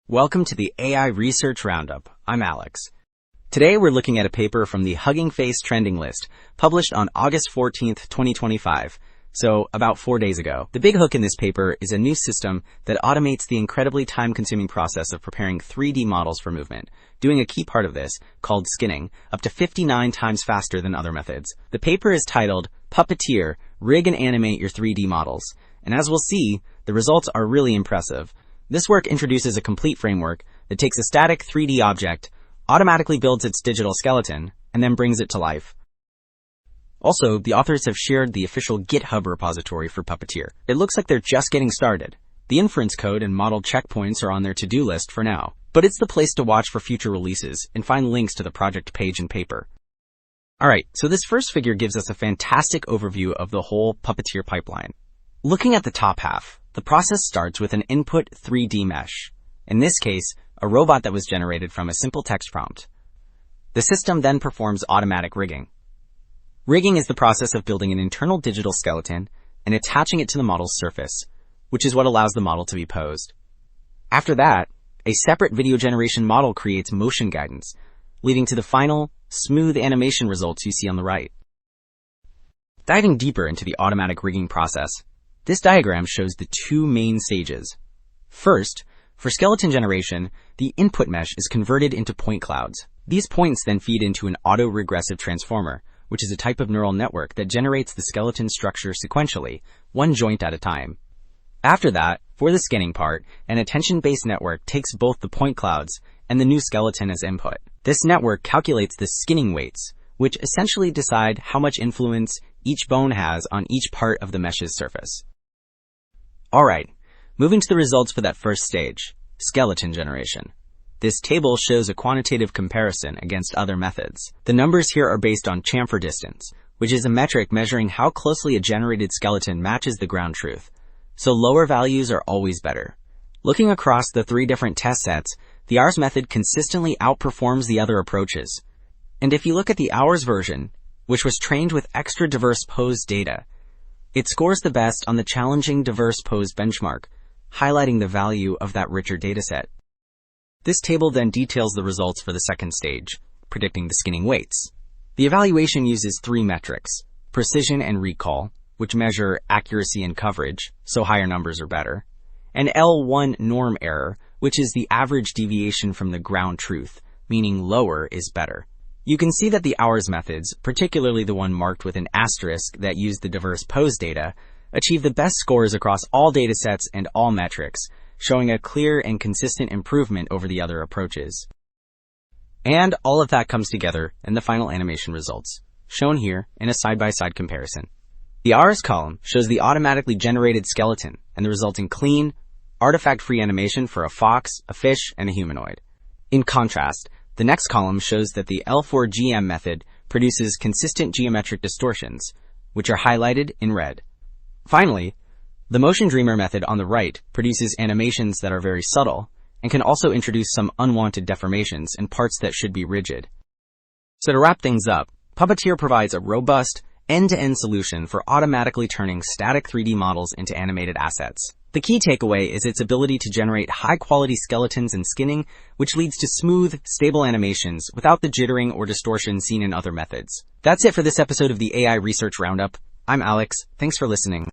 Welcome to the AI Research Roundup. I'm Alex. Today we're looking at a paper from the Hugging Face trending list, published on August 14th, 2025, so about 4 days ago. The big hook in this paper is a new system that automates the incredibly time-consuming process of preparing 3D models for movement, doing a key part of this, called skinning, up to 59 times faster than other methods. The paper is titled Puppeteer, Rig and Animate Your 3D Models, and as we'll see, the results are really impressive. This work introduces a complete framework that takes a static 3D object, automatically builds its digital skeleton, and then brings it to life. Also, the authors have shared the official GitHub repository for Puppeteer. It looks like they're just getting started. The inference code and model checkpoints are on their to-do list for now, but it's the place to watch for future releases and find links to the project page and paper. Alright, so this first figure gives us a fantastic overview of the whole Puppeteer pipeline. Looking at the top half, the process starts with an input 3D mesh. In this case, a robot that was generated from a simple text prompt. The system then performs automatic rigging. Rigging is the process of building an internal digital skeleton and attaching it to the model's surface, which is what allows the model to be posed. After that, a separate video generation model creates motion guidance, leading to the final, smooth animation results you see on the right. Diving deeper into the automatic rigging process, this diagram shows the two main stages. First, for skeleton generation, the input mesh is converted into point clouds. These points then feed into an auto-regressive transformer, which is a type of neural network that generates the skeleton structure sequentially, one joint at a time. After that, for the skinning part, an attention-based network takes both the point clouds and the new skeleton as input. This network calculates the skinning weights, which essentially decide how much influence each bone has on each part of the mesh's surface. Alright, moving to the results for that first stage, skeleton generation. This table shows a quantitative comparison against other methods. The numbers here are based on chamfer distance, which is a metric measuring how closely a generated skeleton matches the ground truth. So lower values are always better. Looking across the 3 different test sets, the hours method consistently outperforms the other approaches. And if you look at the hours version, which was trained with extra diverse pose data, it scores the best on the challenging diverse pose benchmark, highlighting the value of that richer dataset. This table then details the results for the second stage, predicting the skinning weights. The evaluation uses 3 metrics, precision and recall, which measure accuracy and coverage, so higher numbers are better, and L1 norm error, which is the average deviation from the ground truth, meaning lower is better. You can see that the hours methods, particularly the one marked with an asterisk that used the diverse pose data, achieve the best scores across all datasets and all metrics, showing a clear and consistent improvement over the other approaches. And all of that comes together in the final animation results, shown here in a side-by-side comparison. The hours column shows the automatically generated skeleton and the resulting clean, artifact-free animation for a fox, a fish, and a humanoid. In contrast, the next column shows that the L4GM method produces consistent geometric distortions, which are highlighted in red. Finally, the Motion Dreamer method on the right produces animations that are very subtle and can also introduce some unwanted deformations in parts that should be rigid. So to wrap things up, Puppeteer provides a robust, end-to-end solution for automatically turning static 3D models into animated assets. The key takeaway is its ability to generate high-quality skeletons and skinning, which leads to smooth, stable animations without the jittering or distortion seen in other methods. That's it for this episode of the AI Research Roundup. I'm Alex. Thanks for listening.